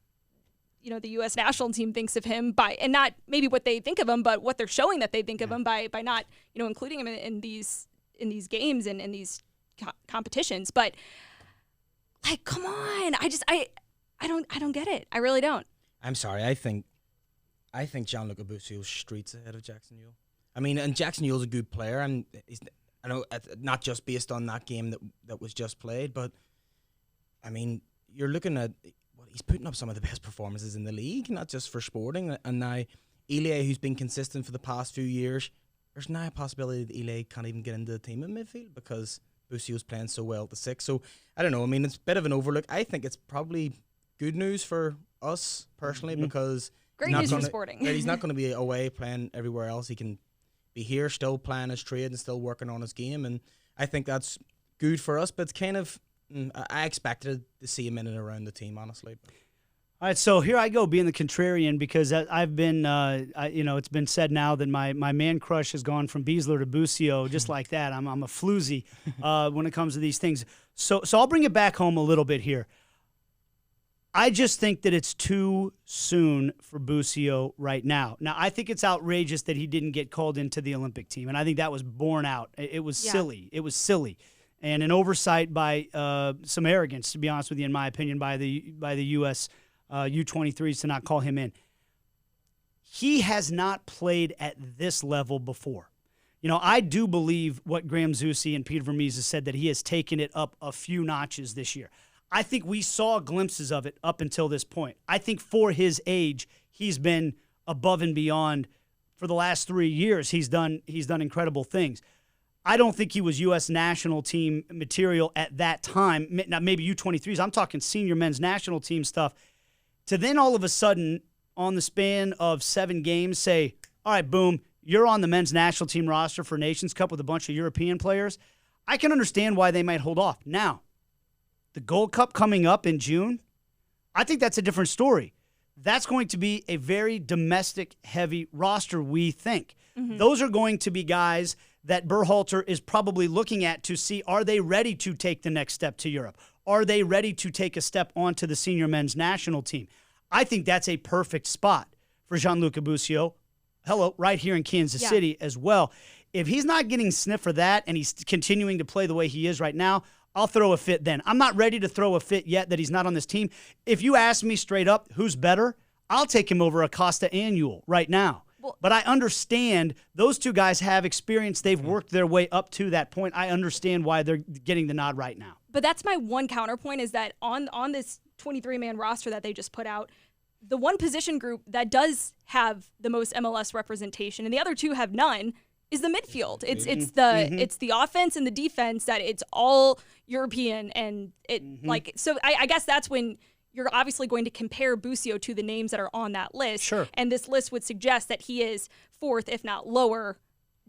the U.S. national team thinks of him and not maybe what they think of him, but what they're showing that they think of him by not, including him in these games and in these competitions. But come on, I don't get it. I really don't. I'm sorry. I think Gianluca Busio's streets ahead of Jackson Ewell. I mean, and Jackson Ewell's a good player, and I know not just based on that game that was just played, but I mean, you're looking at he's putting up some of the best performances in the league, not just for Sporting. And now Elie, who's been consistent for the past few years, there's now a possibility that Elie can't even get into the team in midfield because Busio's playing so well at the 6. So I don't know. I mean, it's a bit of an overlook. I think it's probably good news for us personally because great news for Sporting. He's not going to be away playing everywhere else. He can be here, still playing his trade and still working on his game. And I think that's good for us. But it's kind of, I expected to see him in and around the team, honestly. All right, so here I go being the contrarian because I've been, it's been said now that my man crush has gone from Beasler to Busio, just like that. I'm a floozy when it comes to these things. So I'll bring it back home a little bit here. I just think that it's too soon for Busio right now. Now, I think it's outrageous that he didn't get called into the Olympic team, and I think that was borne out. It was silly. It was silly. And an oversight by some arrogance, to be honest with you, in my opinion, by the U.S. U23s to not call him in. He has not played at this level before. I do believe what Graham Zusi and Peter Vermees has said, that he has taken it up a few notches this year. I think we saw glimpses of it up until this point. I think for his age, he's been above and beyond. For the last 3 years, he's done incredible things. I don't think he was U.S. national team material at that time. Now, maybe U23s. I'm talking senior men's national team stuff. To then all of a sudden, on the span of 7 games, say, all right, boom, you're on the men's national team roster for Nations Cup with a bunch of European players. I can understand why they might hold off. Now, the Gold Cup coming up in June, I think that's a different story. That's going to be a very domestic-heavy roster, we think. Mm-hmm. Those are going to be guys that Berhalter is probably looking at to see, are they ready to take the next step to Europe? Are they ready to take a step onto the senior men's national team? I think that's a perfect spot for Gianluca Busio. Hello, right here in Kansas City as well. If he's not getting sniff for that and he's continuing to play the way he is right now, I'll throw a fit then. I'm not ready to throw a fit yet that he's not on this team. If you ask me straight up who's better, I'll take him over Acosta and Ewell right now. Well, but I understand those two guys have experience. They've worked their way up to that point. I understand why they're getting the nod right now. But that's my one counterpoint, is that on this 23-man roster that they just put out, the one position group that does have the most MLS representation, and the other two have none, is the midfield. It's the offense and the defense that it's all European, and so I guess that's when you're obviously going to compare Busio to the names that are on that list. Sure. And this list would suggest that he is fourth, if not lower,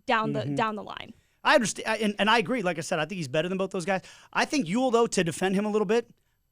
down the line. I understand, and I agree. Like I said, I think he's better than both those guys. I think Ewell, though, to defend him a little bit,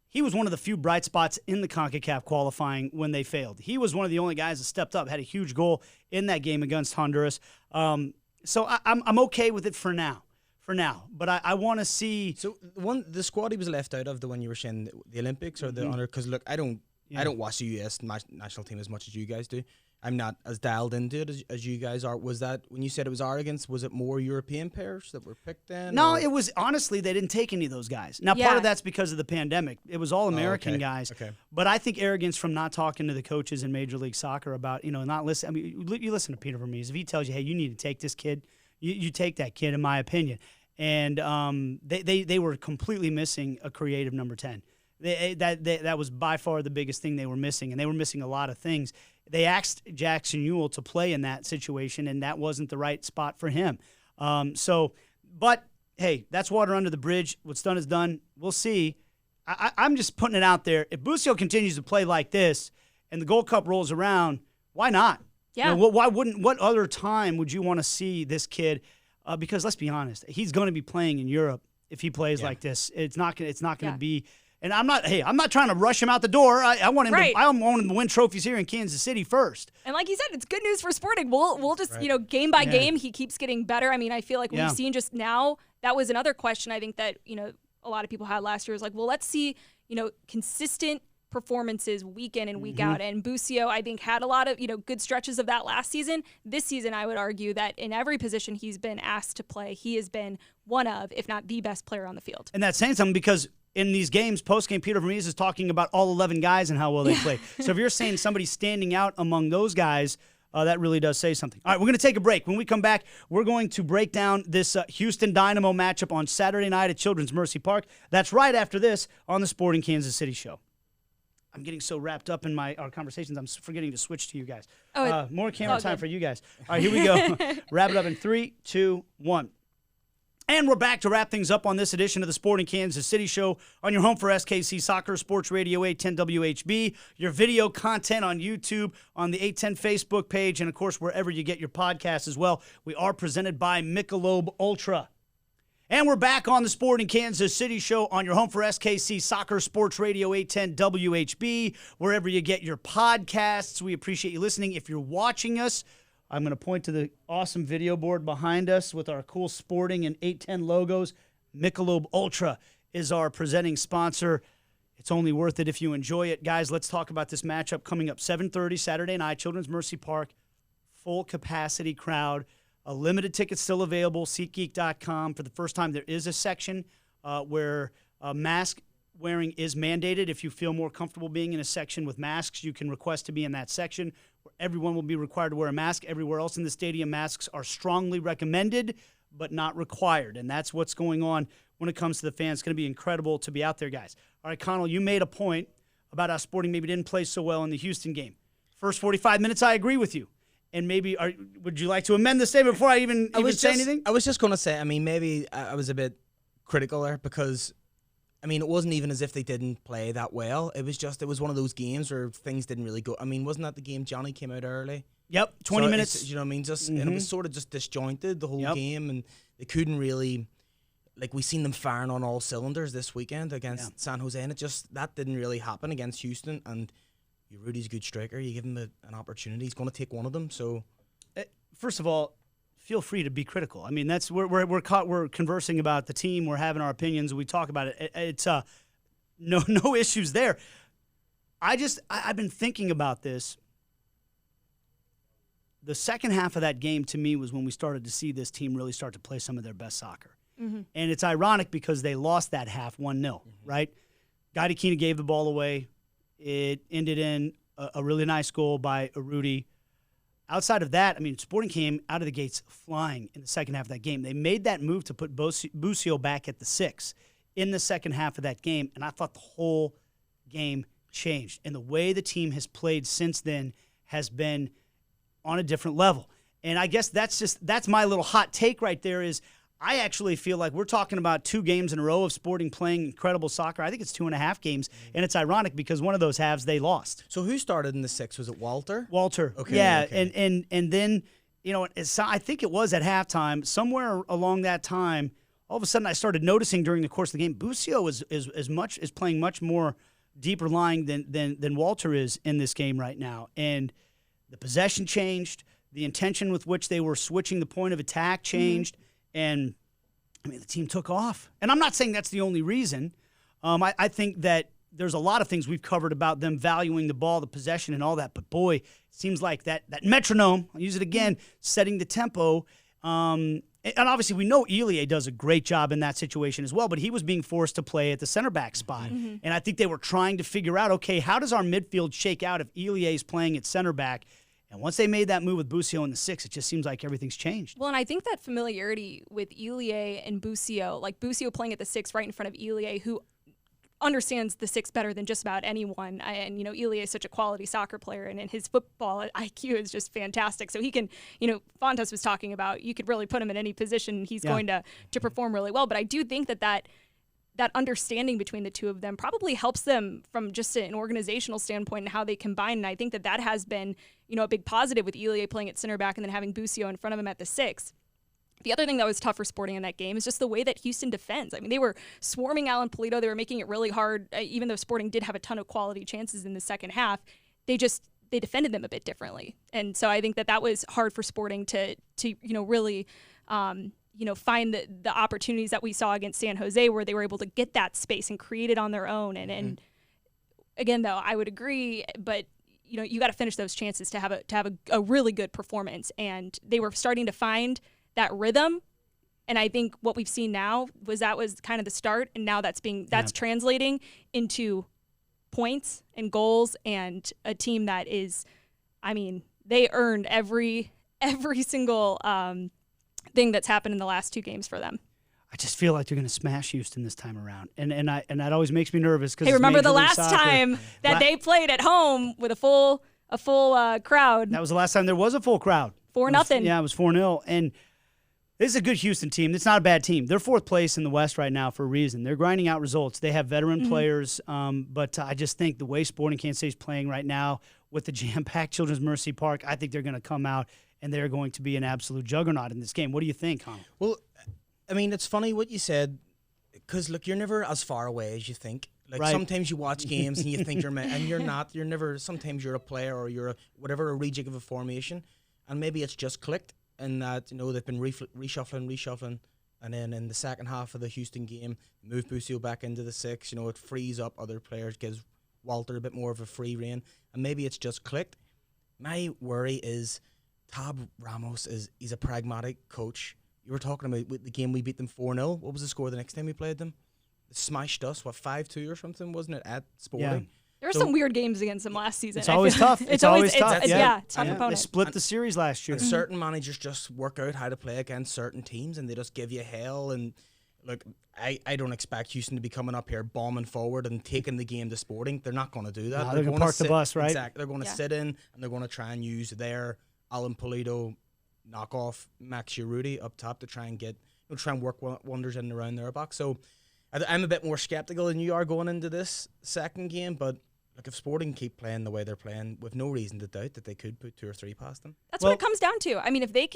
he was one of the few bright spots in the CONCACAF qualifying when they failed. He was one of the only guys that stepped up, had a huge goal in that game against Honduras. So I'm okay with it for now. But I want to see. So the squad he was left out of, the one you were saying, the Olympics or the honor, because look, I don't watch the U.S. national team as much as you guys do. I'm not as dialed into it as you guys are. Was that, when you said it was arrogance, was it more European players that were picked then? No, it was, honestly, they didn't take any of those guys. Now, part of that's because of the pandemic. It was all American guys. Okay. But I think arrogance from not talking to the coaches in Major League Soccer about, not listening. I mean, you listen to Peter Vermees. If he tells you, hey, you need to take this kid, you take that kid, in my opinion. And they were completely missing a creative number 10. That was by far the biggest thing they were missing, and they were missing a lot of things. They asked Jackson Ewell to play in that situation, and that wasn't the right spot for him. But, hey, that's water under the bridge. What's done is done. We'll see. I'm just putting it out there. If Busio continues to play like this and the Gold Cup rolls around, why not? Yeah. What other time would you want to see this kid? Because let's be honest, he's going to be playing in Europe if he plays like this. It's not going to be. And I'm not trying to rush him out the door. I want him to win trophies here in Kansas City first. And like you said, it's good news for Sporting. We'll just, game by game, he keeps getting better. I mean, I feel like we've seen just now, that was another question I think that, a lot of people had last year, was like, well, let's see, consistent performances week in and week out. And Busio, I think, had a lot of, good stretches of that last season. This season, I would argue that in every position he's been asked to play, he has been one of, if not the best player on the field. And that's saying something, because in these games, post-game, Peter Vermees is talking about all 11 guys and how well they play. So if you're saying somebody's standing out among those guys, that really does say something. All right, we're going to take a break. When we come back, we're going to break down this Houston Dynamo matchup on Saturday night at Children's Mercy Park. That's right after this on the Sporting Kansas City Show. I'm getting so wrapped up in our conversations, I'm forgetting to switch to you guys. More camera time for you guys. All right, here we go. Wrap it up in 3, 2, 1. And we're back to wrap things up on this edition of the Sporting Kansas City Show on your home for SKC Soccer, Sports Radio 810 WHB, your video content on YouTube, on the 810 Facebook page, and, of course, wherever you get your podcasts as well. We are presented by Michelob Ultra. And we're back on the Sporting Kansas City show on your home for SKC Soccer Sports Radio 810 WHB, wherever you get your podcasts. We appreciate you listening. If you're watching us, I'm going to point to the awesome video board behind us with our cool Sporting and 810 logos. Michelob Ultra is our presenting sponsor. It's only worth it if you enjoy it. Guys, let's talk about this matchup coming up 7:30 Saturday night, Children's Mercy Park. Full capacity crowd. A limited ticket still available, SeatGeek.com. For the first time, there is a section where mask wearing is mandated. If you feel more comfortable being in a section with masks, you can request to be in that section where everyone will be required to wear a mask. Everywhere else in the stadium, masks are strongly recommended but not required. And that's what's going on when it comes to the fans. It's going to be incredible to be out there, guys. All right, Connell, you made a point about how Sporting maybe didn't play so well in the Houston game. First 45 minutes, I agree with you. And maybe, would you like to amend the statement before I even say anything? I was just going to say, I mean, maybe I was a bit critical there because, I mean, it wasn't even as if they didn't play that well. It was one of those games where things didn't really go. I mean, wasn't that the game Johnny came out early? Yep, 20 minutes. You know what I mean? And it was sort of just disjointed the whole game, and they couldn't really, like, we seen them firing on all cylinders this weekend against San Jose, and that didn't really happen against Houston. And Rudy's a good striker. You give him an opportunity, he's going to take one of them. So, first of all, feel free to be critical. I mean, that's we're conversing about the team. We're having our opinions. We talk about it. It's no issues there. I've been thinking about this. The second half of that game to me was when we started to see this team really start to play some of their best soccer. Mm-hmm. And it's ironic because they lost that half 1-0, right? Guy Dakina gave the ball away. It ended in a really nice goal by Rudy. Outside of that, I mean, Sporting came out of the gates flying in the second half of that game. They made that move to put Busio back at the 6 in the second half of that game, and I thought the whole game changed. And the way the team has played since then has been on a different level. And I guess that's my little hot take right there is I actually feel like we're talking about 2 games in a row of Sporting playing incredible soccer. I think it's 2.5 games, and it's ironic because one of those halves they lost. So who started in the 6? Was it Walter? Walter. Okay. Yeah, okay. And then, you know, I think it was at halftime, somewhere along that time, all of a sudden I started noticing during the course of the game, Busio is playing much more deeper lying than Walter is in this game right now. And the possession changed, the intention with which they were switching the point of attack changed. And, I mean, the team took off. And I'm not saying that's the only reason. I think that there's a lot of things we've covered about them valuing the ball, the possession, and all that. But, boy, it seems like that metronome, I'll use it again, setting the tempo. And obviously we know Elie does a great job in that situation as well, but he was being forced to play at the center back spot. Mm-hmm. And I think they were trying to figure out, okay, how does our midfield shake out if Elie is playing at center back? And once they made that move with Busio in the 6, it just seems like everything's changed. Well, and I think that familiarity with Elie and Busio, like Busio playing at the 6 right in front of Elie, who understands the 6 better than just about anyone. And, you know, Elie is such a quality soccer player, and his football IQ is just fantastic. So he can, you know, Fontes was talking about, you could really put him in any position. He's going to perform really well. But I do think that understanding between the two of them probably helps them from just an organizational standpoint and how they combine. And I think that has been, you know, a big positive with Elie playing at center back and then having Busio in front of him at the 6. The other thing that was tough for Sporting in that game is just the way that Houston defends. I mean, they were swarming Alan Pulido. They were making it really hard, even though Sporting did have a ton of quality chances in the second half. They defended them a bit differently. And so I think that was hard for Sporting to you know, really you know, find the opportunities that we saw against San Jose where they were able to get that space and create it on their own. And again, though, I would agree, but you know, you got to finish those chances to have a really good performance. And they were starting to find that rhythm. And I think what we've seen now was kind of the start, and now that's translating into points and goals and a team that is, I mean, they earned every single thing that's happened in the last 2 games for them. I just feel like they're going to smash Houston this time around, and that always makes me nervous. Hey, remember the last time that they played at home with a full crowd? That was the last time there was a full crowd. 4-0. Yeah, it was 4-0, and this is a good Houston team. It's not a bad team. They're 4th place in the West right now for a reason. They're grinding out results. They have veteran players, but I just think the way Sporting Kansas City is playing right now with the jam-packed Children's Mercy Park, I think they're going to come out and they're going to be an absolute juggernaut in this game. What do you think, Connell? Well, I mean, it's funny what you said, because look, you're never as far away as you think. Like Right. sometimes you watch games and you think and you're not. You're never. Sometimes you're a player or you're a rejig of a formation, and maybe it's just clicked, and that they've been reshuffling, and then in the second half of the Houston game, move Busio back into the 6. It frees up other players, gives Walter a bit more of a free rein, and maybe it's just clicked. My worry is Tab Ramos he's a pragmatic coach. You were talking about with the game we beat them 4-0. What was the score the next time we played them? They smashed us, 5-2 or something, wasn't it, at Sporting? Yeah. There were some weird games against them last season. It's always tough. It's always tough. Tough They opponent. split the series last year. And certain managers just work out how to play against certain teams, and they just give you hell. And look, I don't expect Houston to be coming up here bombing forward and taking the game to Sporting. They're not going to do that. No, they're going to park the bus, right? Exactly. They're going to sit in, and they're going to try and use their Alan Pulido knockoff Max Urruti up top to try and work wonders in and around their box. So I'm a bit more skeptical than you are going into this second game, but look, if Sporting keep playing the way they're playing, with no reason to doubt that they could put 2 or 3 past them. That's what it comes down to. I mean, if they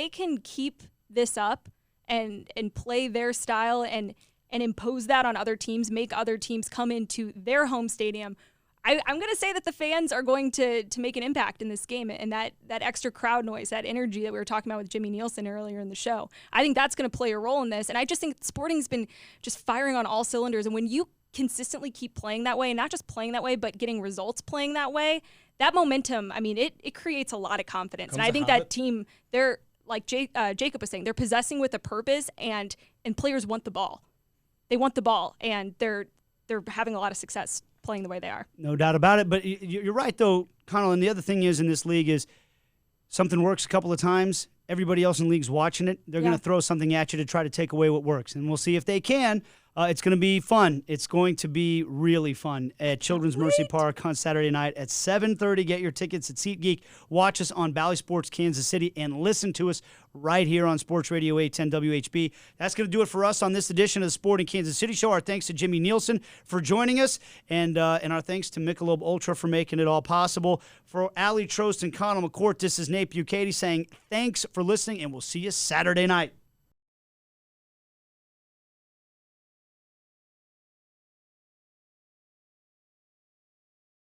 can keep this up and play their style and impose that on other teams, make other teams come into their home stadium, I'm going to say that the fans are going to make an impact in this game, and that extra crowd noise, that energy that we were talking about with Jimmy Nielsen earlier in the show, I think that's going to play a role in this. And I just think Sporting's been just firing on all cylinders, and when you consistently keep playing that way, and not just playing that way, but getting results playing that way, that momentum, I mean, it creates a lot of confidence. And I think that team, they're, like Jacob was saying, they're possessing with a purpose, and players want the ball. They want the ball, and they're having a lot of success playing the way they are. No doubt about it. But you're right, though, Connell. And the other thing is in this league is something works a couple of times. Everybody else in the league's watching it. They're going to throw something at you to try to take away what works. And we'll see if they can. It's going to be fun. It's going to be really fun at Children's Mercy Park on Saturday night at 7:30. Get your tickets at SeatGeek. Watch us on Bally Sports Kansas City and listen to us right here on Sports Radio 810 WHB. That's going to do it for us on this edition of the Sporting Kansas City Show. Our thanks to Jimmy Nielsen for joining us, and our thanks to Michelob Ultra for making it all possible. For Ali Trost and Connell McCourt, this is Nate Bukaty saying thanks for listening, and we'll see you Saturday night.